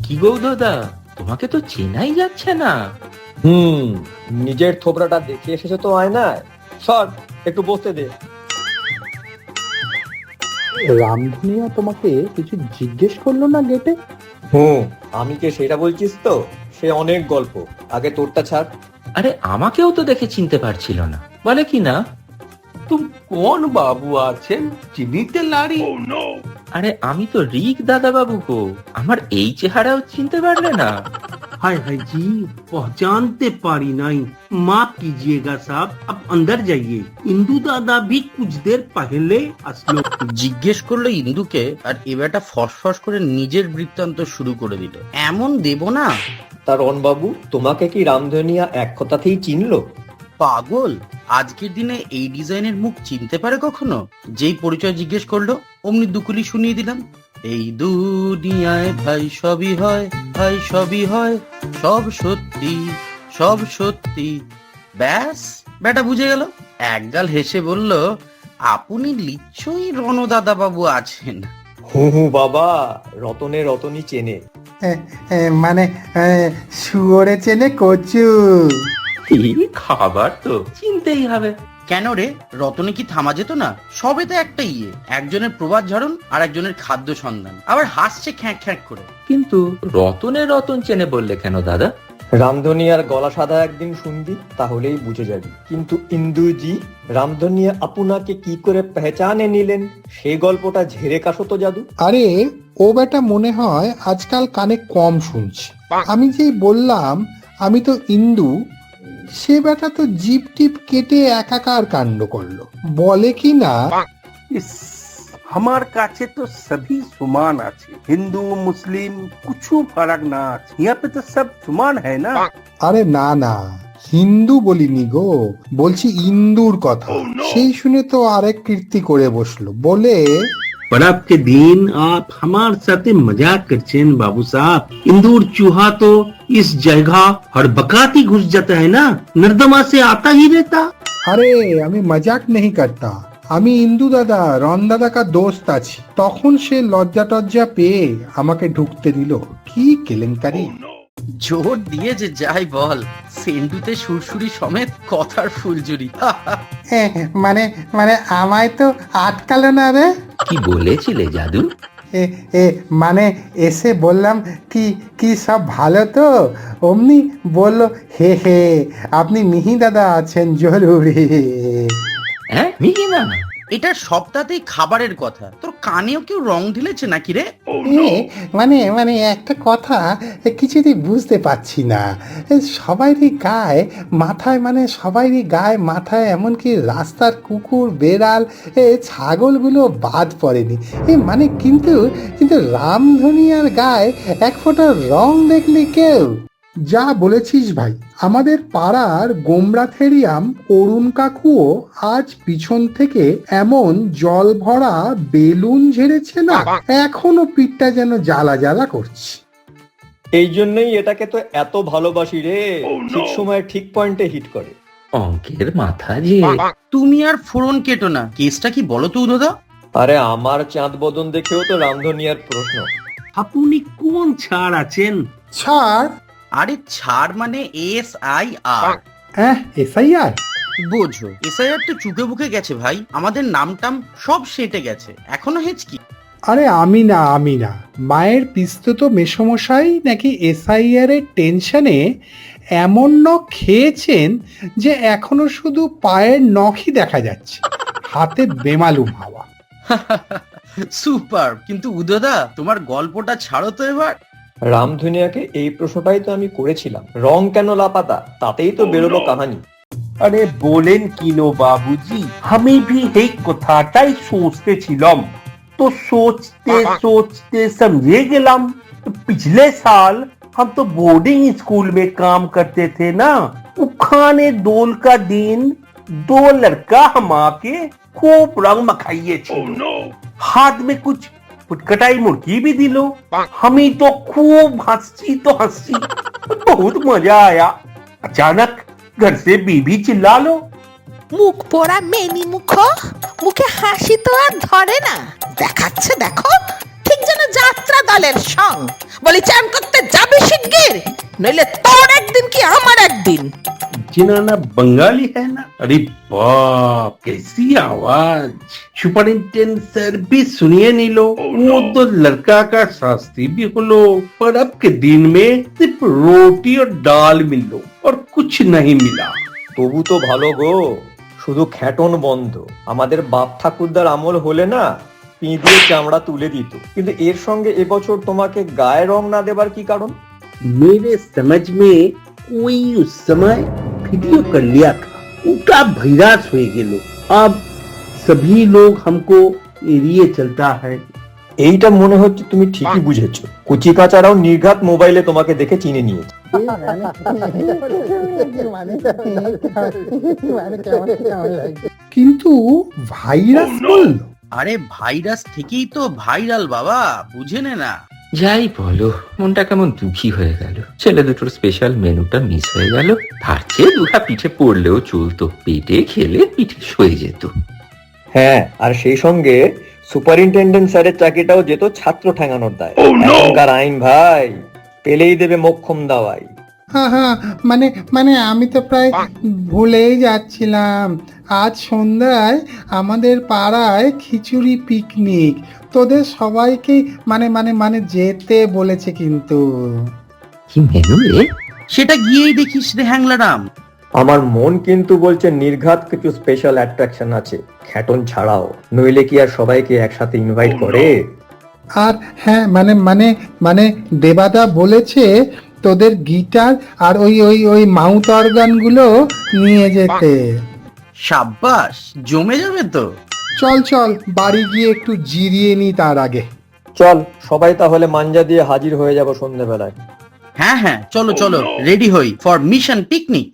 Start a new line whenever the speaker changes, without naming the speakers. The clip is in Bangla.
কি গো দাদা, তোমাকে তো চেনাই যাচ্ছে না।
নিজের থোবরাটা দেখে এসেছো তো আয়নায়। সর, একটু বসতে দে।
রামধনিয়া তোমাকে কিছু জিজ্ঞেস করলো না গেটে?
আমি কে সেটা বলছিস তো? সে অনেক গল্প, আগে তোরটা ছাড়।
আরে আমাকেও তো দেখে চিনতে পারছিল না, বলে কি না।
तुम कौन बाबू आছেন চিনিতে লারি?
আরে আমি তো রিক দাদা বাবু গো, আমার এই চেহারাও চিনতে পারলে না?
हाय हाय जी, पहचानते पारी नहीं। माफ कीजिएगा साहब, अब अंदर जाइए। इंदू दादा भी कुछ देर पहले असलो।
জিজ্ঞেস করলো ইন্দুকে, আর এবারটা ফসফস করে নিজের বৃত্তান্ত শুরু করে দিল। এমন দেব না।
তার রণবাবু তোমাকে কি রামধনিয়া এক কথাতেই চিনলো?
পাগল, আজকের দিনে এই ডিজাইনের মুখ চিনতে পারে কখনো? যেই পরিচয় জিজ্ঞেস করলো অমনি দুকুলি শুনিয়ে দিলাম। এই দুনিয়ায় ভাই সবই হয়, ভাই সবই হয়, সব সত্যি, সব সত্যি। ব্যাস, বেটা বুঝে গেল। একগাল হেসে বলল, আপনি নিশ্চয়ই রণদাদা বাবু আছেন।
হু বাবা, রতনে রতনই চেনে।
মানে শুয়োরে চেনে কচু।
খাবার তো চিনতেই হবে।
কেন রে, রতনে কি থামা যেত না? সবে তো একটা একজনের প্রবাদ ঝরণ আর একজনের খাদ্য সন্ধান, আবার হাসছে খ্যাঁক খ্যাঁক করে।
কিন্তু রতনে রতন চেনে বললে কেন দাদা?
রামধনিয়ার গলা সাদা একদিন শুনবি, তাহলেই বুঝে যাবি। কিন্তু ইন্দুজি, রামধনিয়া আপনাকে কি করে পেহচানে নিলেন, সেই গল্পটা ঝেড়ে কাশো তো জাদু।
আরে ও বেটা মনে হয় আজকাল কানে কম শুনছে। আমি যেই বললাম আমি তো ইন্দু, সে বেটা তো জিপ টিপ কেটে একাকার কাণ্ড করলো। বলে কি না,
हमार काছে तो सभी सुमान আছে, हिंदू मुस्लिम कुछ फर्क ना আছে, यहाँ पे तो सब सुमान है ना।
আরে না না, হিন্দু বলিনি গো, বলছি ইন্দুর কথা। সেই শুনে তো আরেক কীর্তি করে বসলো, বলে
बर्फ के दिन आप हमारे साथ मजाक करছেন बाबू साहब। इंदूर चूहा तो इस जगह हर बकाती घुस जाता है ना, नर्दमा से आता ही रहता।
আরে আমি মজাক নেই করতা, আমি ইন্দু দাদা রন দাদা কা দোস্ত আছি। তখন সে লজ্জা টজ্জা পেয়ে আমাকে ঢুকতে দিল। কি কেলেঙ্কারি!
জোর দিয়ে যে যাই বল, সেন্ডুতে সুরসুরি সমেত কথার ফুলঝুরি।
মানে মানে আমায় তো আটকালো না রে।
কি বলেছিলে জাদু?
মানে এসে বললাম কি কি সব ভালো তো, অমনি বললো হে হে আপনি মিহি দাদা আছেন জরুরি।
হ্যাঁ মিহি না,
এটা সপ্তাহতেই খাবারের কথা, তোর কানেও কেউ রং ঢেলেছে নাকি রে?
মানে মানে একটা কথা কিছুতেই বুঝতে পারছি না। সবাইরই গায়ে মাথায়, মানে সবাইরই গায়ে মাথায়, এমনকি রাস্তার কুকুর বেড়াল ছাগলগুলো বাদ পড়েনি। মানে কিন্তু কিন্তু রামধনিয়ার গায়ে এক ফোঁটা রং দেখলি কেউ? যা বলেছিস ভাই, আমাদের পাড়ার গোমরাথেরিয়াম অরুণ কাকুও আজ পিছন থেকে এমন জল ভরা বেলুন ঝেড়েছে না, এখনো পিঠটা যেন জ্বালা জ্বালা করছে।
এই জন্যই এটাকে তো এত ভালোবাসি রে, ঠিক সময় ঠিক পয়েন্টে হিট করে।
অঙ্কের মাথা যে।
তুমি আর ফোড়ন কেটো না, কেসটা কি বলো তো দাদা?
আরে আমার চাঁদ বদন দেখেও তো রামধনিয়ার প্রশ্ন।
আপনি কোন ছাড় আছেন?
ছাড়?
আরে ছাড় মানে SIR।
হ্যাঁ SIR?
বোঝো, SIR তো চুকে বুকে গেছে ভাই, আমাদের নামটাম সব সেটে গেছে, এখনো হেঁচকি।
আরে আমি না, মায়ের পিস্তত মেসমশাই নাকি SIR এর টেনশনে এমন নখ খেয়েছেন যে এখনো শুধু পায়ের নখই দেখা যাচ্ছে, হাতে বেমালুম হাওয়া।
সুপার, কিন্তু উদয়দা তোমার গল্পটা ছাড়ো তো এবার।
রামধনিয়াকে এই প্রশ্নটাই তো আমি করেছিলাম, রং কেন লাপাতা, তাতেই তো বেরোলো কাহানি।
আরে বলেন কিনো বাবুজি, আমি भी এই কথাটাই सोचतेছিলাম, तो सोचते सोचते समझे गेलाम। पिछले साल हम तो बोर्डिंग स्कूल में काम करते थे ना, उखाने दोल का दिन दो लड़का हम आके खूब रंग मखाइए थे। हाथ में कुछ पुटकटाई मुर्गी भी दिलो, हमी तो खूब हंसी तो हंसी, बहुत मजा आया। अचानक घर से बीबी चिल्ला लो,
মুখ পোড়া মেনি মুখ, মুখে হাসি তো আর ধরে না, দেখাচ্ছে দেখো ঠিক যেন যাত্রা দলের সং। বলি চান করতে যাবে শিগগির, নইলে তোর একদিন কি আমার একদিন।
जिनाना बंगाली है ना। अरे बाप कैसी आवाज। सुपरिंटेंडेंट सर भी सुनिए नहीं लो, वो तो लड़का का शास्त्री भी हो लो, पर अब के दिन में सिर्फ रोटी और दाल मिल लो और कुछ नहीं मिला।
তবু তো ভালো গো, শুধু খ্যাটন বন্ধ। আমাদের বাপ ঠাকুরদার আমল হলে না পি দিয়ে চামড়া তুলে দিত। কিন্তু এর সঙ্গে এবছর তোমাকে গায়ে রং না দেবার কি কারণ?
मेरे समझ में कोई उस समय वीडियो कर लिया था, उनका भैरास हो गेलो। अब सभी लोग हमको एरिए चलता है।
এইটা মনে হচ্ছে তুমি ঠিকই বুঝেছো। কুচি কাচারাও নির্ঘাত মোবাইলে তোমাকে দেখে চিনে নিয়েছে।
কিন্তু ভাইরাস বললো?
আরে ভাইরাস থেকেই তো ভাইরাল বাবা, বুঝে নে না।
যাই বলো, মনটা কেমন দুঃখী হয়ে গেল। ছেলে দুটোর স্পেশাল মেনুটা মিস হয়ে গেল। তার চেয়ে দুহা পিঠে পড়লেও চলতো, পেটে খেলে পিঠে সয়ে যেত।
হ্যাঁ, আর সেই সঙ্গে সুপারিনটেন্ডেন্ট স্যারের চাকরিটাও যেত ছাত্র ঠেঙানোর দায়। এখনকার আইন ভাই, পেলেই দেবে মোক্ষম দাওয়াই।
হ্যাঁ হ্যাঁ, মানে মানে আমি তো প্রায় ভুলেই যাচ্ছিলাম। আজ সন্ধ্যায় আমাদের পাড়ায় খিচুড়ি পিকনিক, তোদের সবাইকে মানে মানে মানে যেতে বলেছে কিন্তু।
কি মেনু রে?
সেটা গিয়েই দেখিস রে হ্যাংলারাম।
আমার মন কিন্তু বলছে নির্ঘাত কিছু স্পেশাল অ্যাট্রাকশন আছে, খ্যাটন ছাড়াও। নইলে কি আর সবাইকে একসাথে ইনভাইট করে?
আর হ্যাঁ, মানে মানে মানে দেবাদা বলেছে তোদের গিটার আর ওই ওই ওই মাউথ অর্গান গুলো নিয়ে যেতে।
সাব্বাস, জমে যাবে তো।
চল চল, বাড়ি গিয়ে একটু জিরিয়ে নি তার আগে।
চল সবাই তাহলে মাঞ্জা দিয়ে হাজির হয়ে যাব সন্ধ্যেবেলায়।
হ্যাঁ হ্যাঁ, চলো চলো, রেডি হই ফর মিশন পিকনিক।